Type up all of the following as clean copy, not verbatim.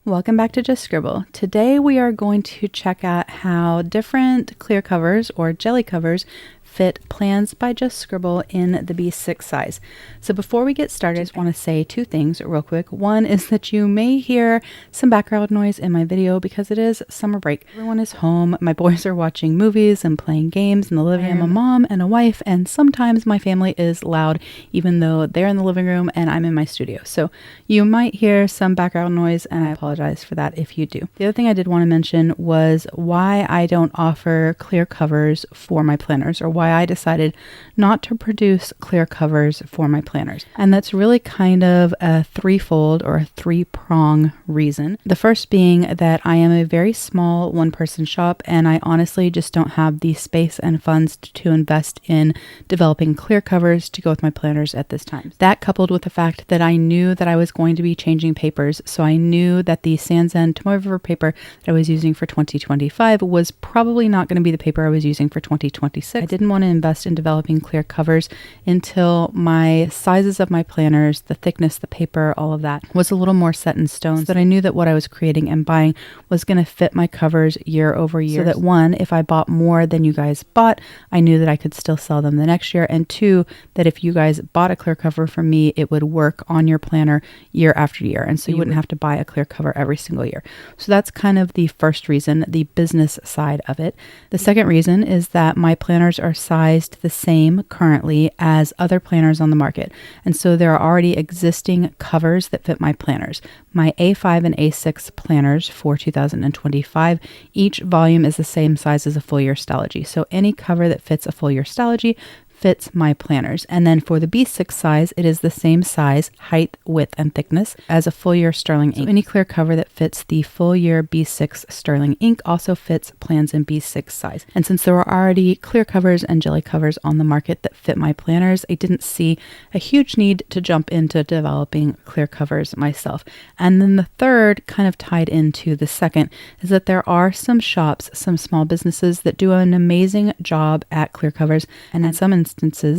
Welcome back to Just Scribble. Today we are going to check out how different clear covers or jelly covers fit plans by Just Scribble in the B6 size. So before we get started, I just want to say two things real quick. One is that you may hear some background noise in my video because it is summer break. Everyone is home. My boys are watching movies and playing games in the living room. I'm a mom and a wife, and sometimes my family is loud even though they're in the living room and I'm in my studio. So you might hear some background noise, and I apologize for that if you do. The other thing I did want to mention was why I don't offer clear covers for my planners, or why I decided not to produce clear covers for my planners. And that's really kind of a threefold or a three-prong reason. The first being that I am a very small one-person shop, and I honestly just don't have the space and funds to invest in developing clear covers to go with my planners at this time. That, coupled with the fact that I knew that I was going to be changing papers, so I knew that the Sans End Tomoe River paper that I was using for 2025 was probably not going to be the paper I was using for 2026. I didn't want to invest in developing clear covers until my sizes of my planners, the thickness, the paper, all of that was a little more set in stone, so that I knew that what I was creating and buying was going to fit my covers year over year. So that one, if I bought more than you guys bought, I knew that I could still sell them the next year, and two, that if you guys bought a clear cover from me, it would work on your planner year after year, and so you wouldn't have to buy a clear cover every single year. So that's kind of the first reason, the business side of it. The second reason is that my planners are sized the same currently as other planners on the market, and so there are already existing covers that fit my planners. My A5 and A6 planners for 2025, each volume is the same size as a full year Stalogy, so any cover that fits a full year Stalogy fits my planners. And then for the B6 size, it is the same size, height, width, and thickness as a full year SterlingInk. So any clear cover that fits the full year B6 SterlingInk also fits plans in B6 size. And since there were already clear covers and jelly covers on the market that fit my planners, I didn't see a huge need to jump into developing clear covers myself. And then the third, kind of tied into the second, is that there are some shops, some small businesses that do an amazing job at clear covers, and in some instances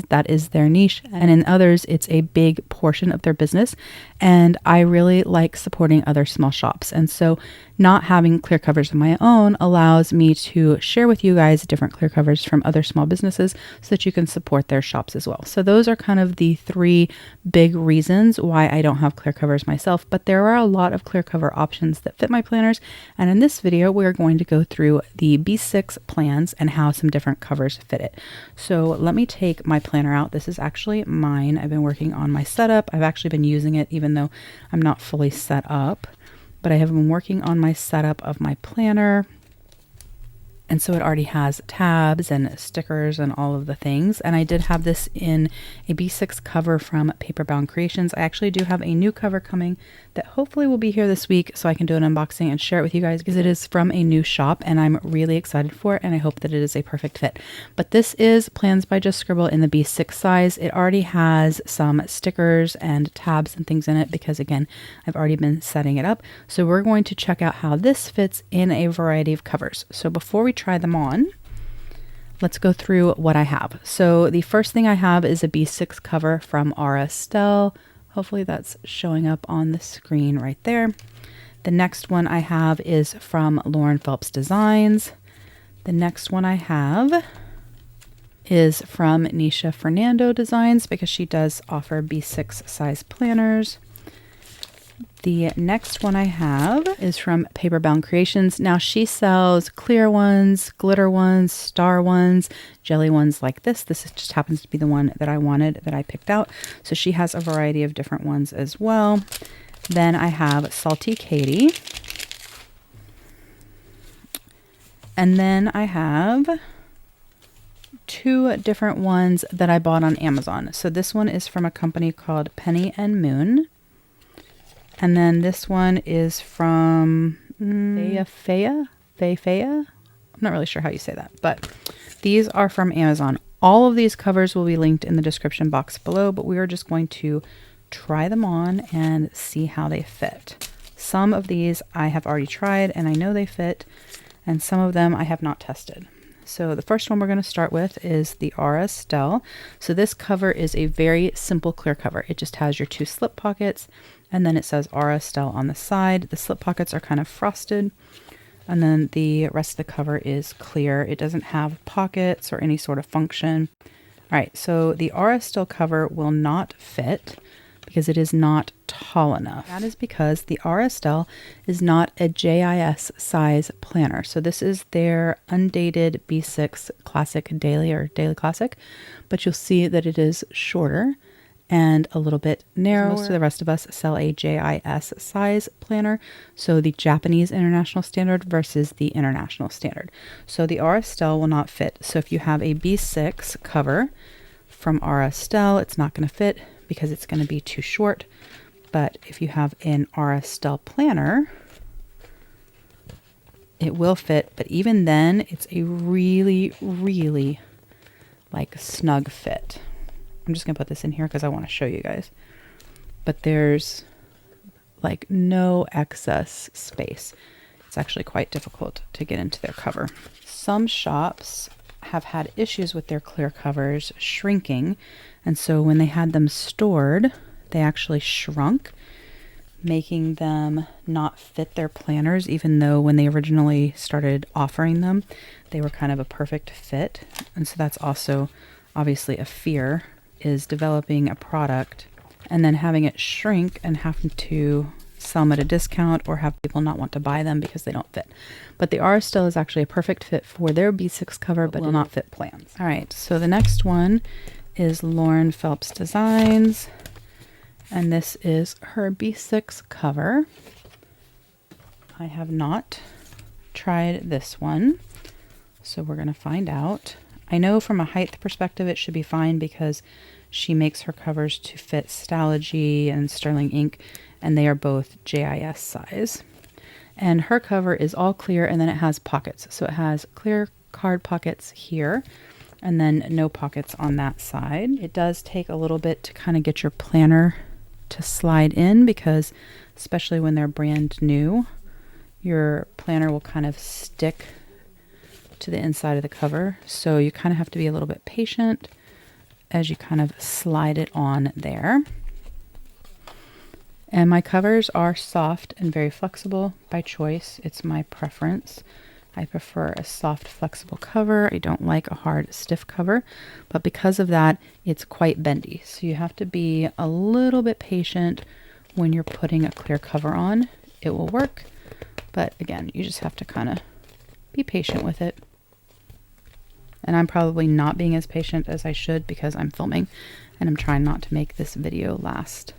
that is their niche, and in others it's a big portion of their business, and I really like supporting other small shops. And so not having clear covers of my own allows me to share with you guys different clear covers from other small businesses so that you can support their shops as well. So those are kind of the three big reasons why I don't have clear covers myself, but there are a lot of clear cover options that fit my planners, and in this video we're going to go through the B6 plans and how some different covers fit it. So let me take my planner out. This is actually mine. I've been working on my setup. I've actually been using it even though I'm not fully set up, but I have been working on my setup of my planner. And so it already has tabs and stickers and all of the things. And I did have this in a B6 cover from Paperbound Creations. I actually do have a new cover coming that hopefully will be here this week so I can do an unboxing and share it with you guys, because it is from a new shop and I'm really excited for it, and I hope that it is a perfect fit. But this is Plans by Just Scribble in the B6 size. It already has some stickers and tabs and things in it because, again, I've already been setting it up. So we're going to check out how this fits in a variety of covers. So before we try them on, let's go through what I have. So the first thing I have is a B6 cover from Estelle. Hopefully that's showing up on the screen right there. The next one I have is from LaurenPhelps Designs. The next one I have is from NishaFernando Designs because she does offer B6 size planners. The next one I have is from Paperbound Creations. Now she sells clear ones, glitter ones, star ones, jelly ones like this. This just happens to be the one that I wanted, that I picked out. So she has a variety of different ones as well. Then I have Salty Katie. And then I have two different ones that I bought on Amazon. So this one is from a company called Penny and Moon. And then this one is from Feifeiya. I'm not really sure how you say that, but these are from Amazon. All of these covers will be linked in the description box below, but we are just going to try them on and see how they fit. Some of these I have already tried and I know they fit, and some of them I have not tested. So the first one we're going to start with is the Aura Estelle. So this cover is a very simple clear cover. It just has your 2 slip pockets, and then it says Aura Estelle on the side. The slip pockets are kind of frosted, and then the rest of the cover is clear. It doesn't have pockets or any sort of function. All right, so the Aura Estelle cover will not fit because it is not tall enough. That is because the Aura Estelle is not a JIS size planner. So this is their undated B6 Classic Daily or Daily Classic, but you'll see that it is shorter and a little bit narrower. Most of the rest of us sell a JIS size planner, so the Japanese International Standard versus the International Standard. So the Aura Estelle will not fit. So if you have a B6 cover from Aura Estelle, it's not going to fit because it's going to be too short. But if you have an Aura Estelle planner, it will fit. But even then, it's a really, really like snug fit. I'm just going to put this in here because I want to show you guys. But there's like no excess space. It's actually quite difficult to get into their cover. Some shops have had issues with their clear covers shrinking, and so when they had them stored, they actually shrunk, making them not fit their planners, even though when they originally started offering them, they were kind of a perfect fit. And so that's also obviously a fear, is developing a product and then having it shrink and having to sell them at a discount or have people not want to buy them because they don't fit. But the Aura Estelle is actually a perfect fit for their B6 cover, but will not fit plans. All right, so the next one is LaurenPhelps Designs, and this is her B6 cover. I have not tried this one, so we're going to find out. I know from a height perspective it should be fine because she makes her covers to fit Stalogy and SterlingInk, and they are both JIS size. And her cover is all clear, and then it has pockets. So it has clear card pockets here, and then no pockets on that side. It does take a little bit to kind of get your planner to slide in because, especially when they're brand new, your planner will kind of stick to the inside of the cover. So you kind of have to be a little bit patient as you kind of slide it on there. And my covers are soft and very flexible by choice. It's my preference. I prefer a soft, flexible cover. I don't like a hard, stiff cover. But because of that, it's quite bendy. So you have to be a little bit patient when you're putting a clear cover on. It will work. But again, you just have to kind of be patient with it. And I'm probably not being as patient as I should because I'm filming and I'm trying not to make this video last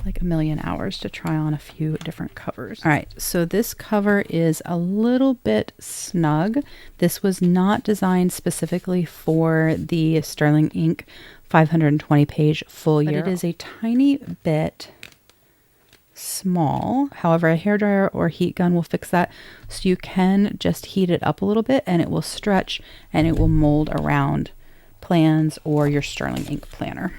like a million hours to try on a few different covers. All right, so this cover is a little bit snug. This was not designed specifically for the SterlingInk 520 page full year. But it is a tiny bit small. However, a hairdryer or heat gun will fix that. So you can just heat it up a little bit and it will stretch and it will mold around plans or your SterlingInk planner.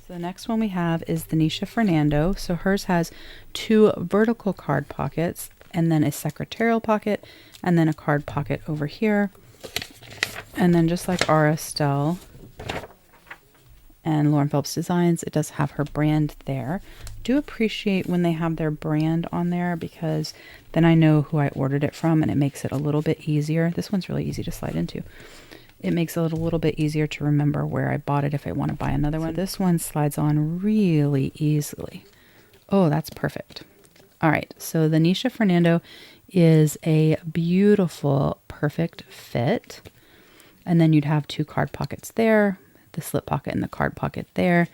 So the next one we have is the NishaFernando. So hers has 2 vertical card pockets and then a secretarial pocket and then a card pocket over here. And then just like Aura Estelle and LaurenPhelps Designs, it does have her brand there. I do appreciate when they have their brand on there because then I know who I ordered it from and it makes it a little bit easier. This one's really easy to slide into. It makes it a little bit easier to remember where I bought it if I want to buy another one. This one slides on really easily. Oh, that's perfect. All right, so the NishaFernando is a beautiful, perfect fit. And then you'd have 2 card pockets there, the slip pocket and the card pocket there.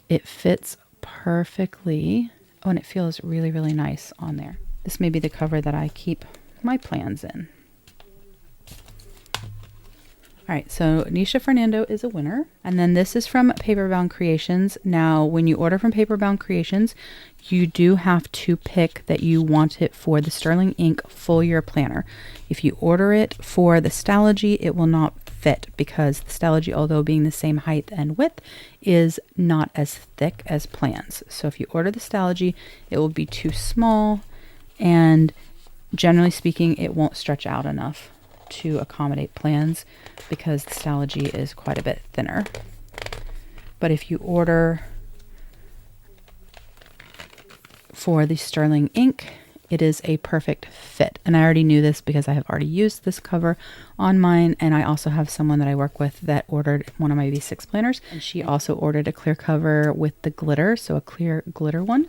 It fits perfectly. Oh, and it feels really, really nice on there. This may be the cover that I keep my plans in. All right, so NishaFernando is a winner. And then this is from Paperbound Creations. Now, when you order from Paperbound Creations, you do have to pick that you want it for the SterlingInk full year planner. If you order it for the Stalogy, it will not fit because the Stalogy, although being the same height and width, is not as thick as plans. So if you order the Stalogy, it will be too small, and generally speaking, it won't stretch out enough to accommodate plans because the Stalogy is quite a bit thinner. But if you order for the SterlingInk, it is a perfect fit. And I already knew this because I have already used this cover on mine. And I also have someone that I work with that ordered one of my V6 planners. And she also ordered a clear cover with the glitter. So a clear glitter one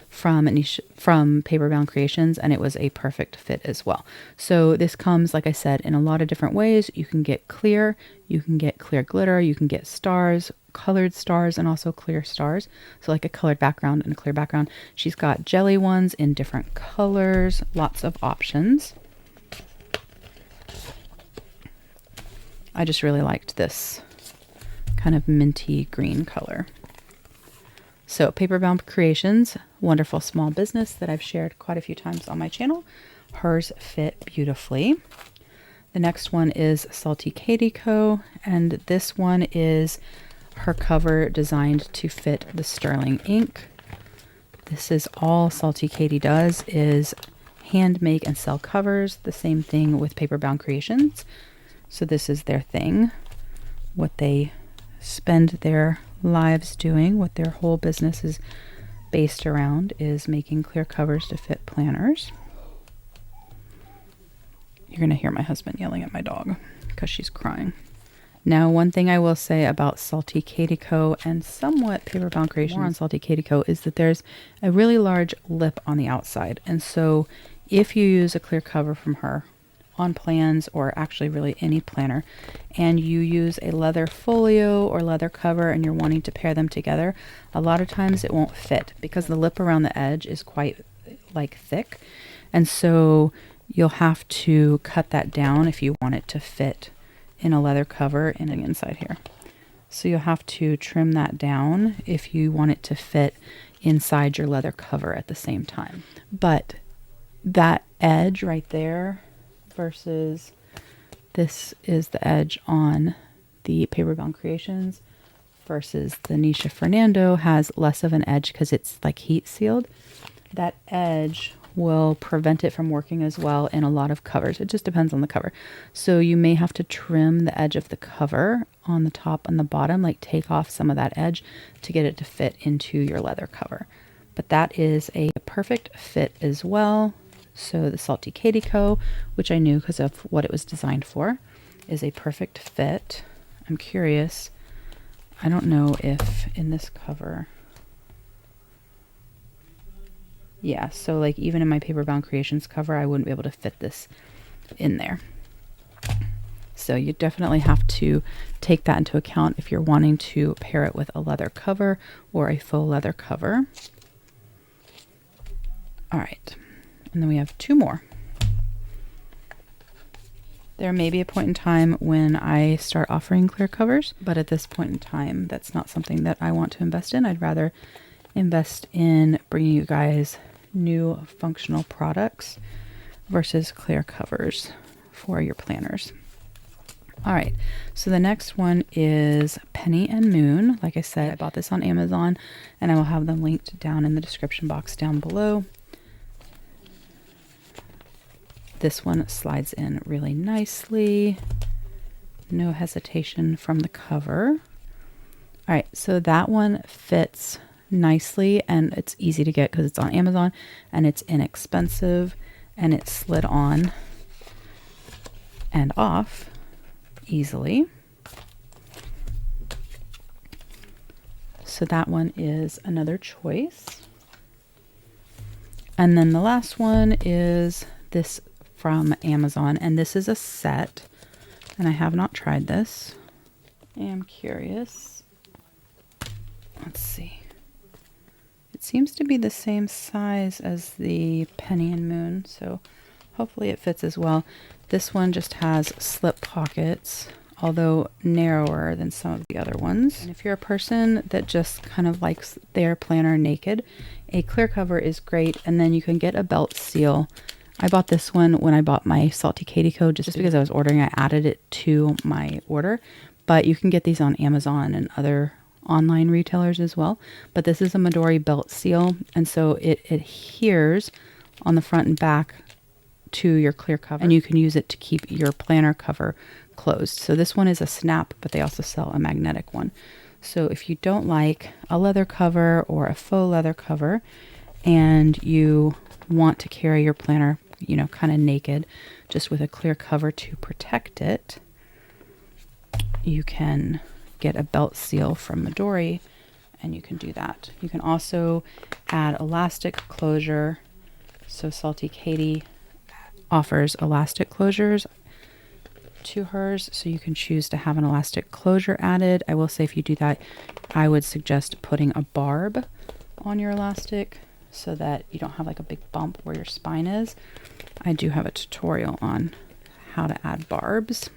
from Paperbound Creations. And it was a perfect fit as well. So this comes, like I said, in a lot of different ways. You can get clear, you can get clear glitter, you can get stars, colored stars, and also clear stars. So like a colored background and a clear background. She's got jelly ones in different colors, lots of options. I just really liked this kind of minty green color. So Paperbound Creations, wonderful small business that I've shared quite a few times on my channel. Hers fit beautifully. The next one is Salty Katie Co. And this one is her cover designed to fit the SterlingInk. This is all Salty Katie does, is hand make and sell covers. The same thing with Paperbound Creations. So this is their thing, what they spend their lives doing, what their whole business is based around, is making clear covers to fit planners. You're going to hear my husband yelling at my dog because she's crying. Now, one thing I will say about Salty Katie Co. and somewhat Paperbound Creations, more on Salty Katie Co. is that there's a really large lip on the outside. And so if you use a clear cover from her on plans, or actually really any planner, and you use a leather folio or leather cover and you're wanting to pair them together, a lot of times it won't fit because the lip around the edge is quite like thick. And so you'll have to cut that down if you want it to fit in a leather cover and inside here. So you'll have to trim that down if you want it to fit inside your leather cover at the same time. But that edge right there versus this is the edge on the Paperbound Creations versus the NishaFernando has less of an edge because it's like heat sealed. That edge will prevent it from working as well in a lot of covers. It just depends on the cover. So you may have to trim the edge of the cover on the top and the bottom, like take off some of that edge to get it to fit into your leather cover. But that is a perfect fit as well. So the Salty Katie Co., which I knew because of what it was designed for, is a perfect fit. I'm curious. I don't know if in this cover... Yeah, so like even in my Paperbound Creations cover, I wouldn't be able to fit this in there. So you definitely have to take that into account if you're wanting to pair it with a leather cover or a faux leather cover. All right, and then we have two more. There may be a point in time when I start offering clear covers, but at this point in time, that's not something that I want to invest in. I'd rather invest in bringing you guys new functional products versus clear covers for your planners. All right, so the next one is Penny and Moon. Like I said, I bought this on Amazon and I will have them linked down in the description box down below. This one slides in really nicely. No hesitation from the cover. All right, so that one fits nicely and it's easy to get because it's on Amazon and it's inexpensive and it slid on and off easily. So that one is another choice. And then the last one is this from Amazon, and this is a set and I have not tried this. I am curious. Let's see. It seems to be the same size as the Penny and Moon, so hopefully it fits as well. This one just has slip pockets, although narrower than some of the other ones. And if you're a person that just kind of likes their planner naked, a clear cover is great, and then you can get a belt seal. I bought this one when I bought my Salty Katie Co. just because I was ordering. I added it to my order, but you can get these on Amazon and other online retailers as well. But this is a Midori belt seal, and so it adheres on the front and back to your clear cover, and you can use it to keep your planner cover closed. So this one is a snap, but they also sell a magnetic one. So if you don't like a leather cover or a faux leather cover and you want to carry your planner, you know, kind of naked, just with a clear cover to protect it, you can get a belt seal from Midori and you can do that. You can also add elastic closure. So Salty Katie offers elastic closures to hers, so you can choose to have an elastic closure added. I will say if you do that, I would suggest putting a barb on your elastic so that you don't have like a big bump where your spine is. I do have a tutorial on how to add barbs.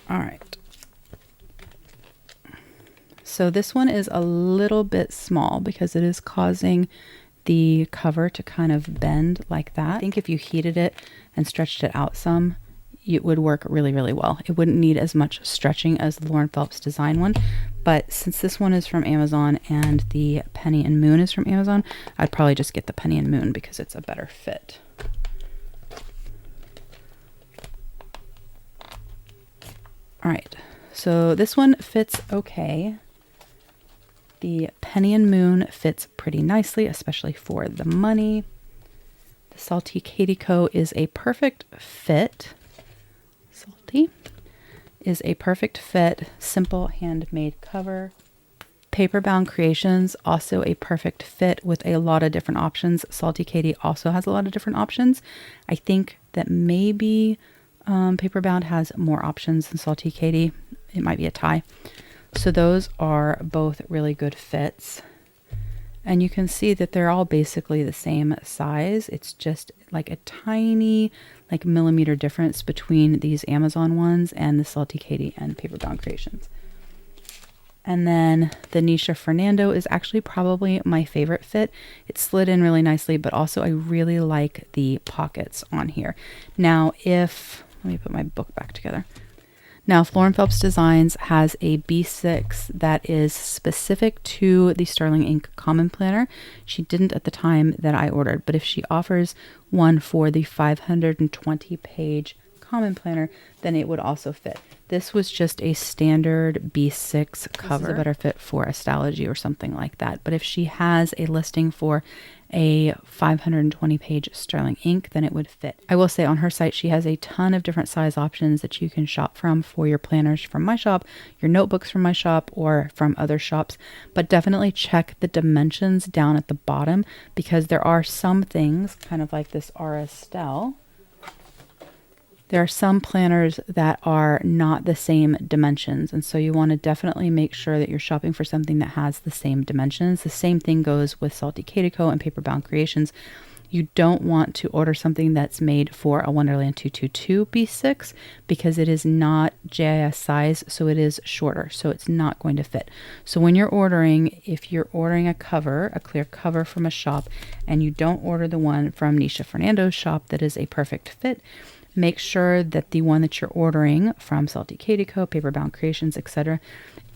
All right. So this one is a little bit small because it is causing the cover to kind of bend like that. I think if you heated it and stretched it out some, it would work really, really well. It wouldn't need as much stretching as the LaurenPhelps Design one, but since this one is from Amazon and the Penny and Moon is from Amazon, I'd probably just get the Penny and Moon because it's a better fit. All right, so this one fits okay. The Penny and Moon fits pretty nicely, especially for the money. The Salty Katie Co. is a perfect fit. Salty is a perfect fit, simple handmade cover. Paperbound Creations, also a perfect fit with a lot of different options. Salty Katie also has a lot of different options. I think that maybe Paperbound has more options than Salty Katie. It might be a tie. So those are both really good fits. And you can see that they're all basically the same size. It's just like a tiny like millimeter difference between these Amazon ones and the Salty Katie and Paperbound Creations. And then the NishaFernando is actually probably my favorite fit. It slid in really nicely, but also I really like the pockets on here. Now, let me put my book back together. Now, if LaurenPhelps Designs has a B6 that is specific to the SterlingInk Common Planner, she didn't at the time that I ordered, but if she offers one for the 520-page Common Planner, then it would also fit. This was just a standard B6 cover. This is a better fit for Astrology or something like that. But if she has a listing for a 520-page SterlingInk, then it would fit. I will say on her site, she has a ton of different size options that you can shop from for your planners from my shop, your notebooks from my shop, or from other shops. But definitely check the dimensions down at the bottom because there are some things, kind of like this Estelle. There are some planners that are not the same dimensions, and so you want to definitely make sure that you're shopping for something that has the same dimensions. The same thing goes with Salty Katie Co. and Paperbound Creations. You don't want to order something that's made for a Wonderland 222 B6 because it is not JIS size, so it is shorter, so it's not going to fit. So when you're ordering, if you're ordering a cover, a clear cover from a shop, and you don't order the one from NishaFernando's shop that is a perfect fit, make sure that the one that you're ordering from Salty Katie Co., Paperbound Creations, etc.,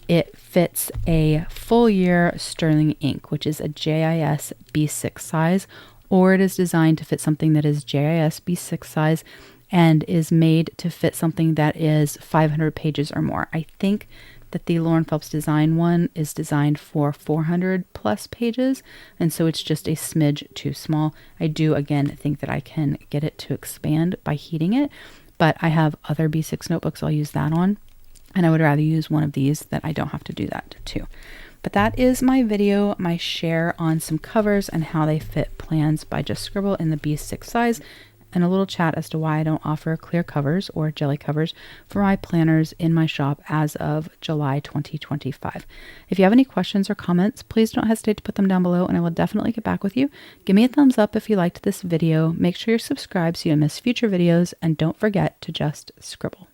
it fits a full year SterlingInk, which is a JIS B6 size, or it is designed to fit something that is JIS B6 size and is made to fit something that is 500 pages or more. I think that the LaurenPhelps Design one is designed for 400 plus pages, and so it's just a smidge too small. I do, again, think that I can get it to expand by heating it, but I have other B6 notebooks I'll use that on, and I would rather use one of these that I don't have to do that too. But that is my video, my share on some covers and how they fit plans by Just Scribble in the B6 size, and a little chat as to why I don't offer clear covers or jelly covers for my planners in my shop as of July 2025. If you have any questions or comments, please don't hesitate to put them down below and I will definitely get back with you. Give me a thumbs up if you liked this video. Make sure you're subscribed so you don't miss future videos, and don't forget to just scribble.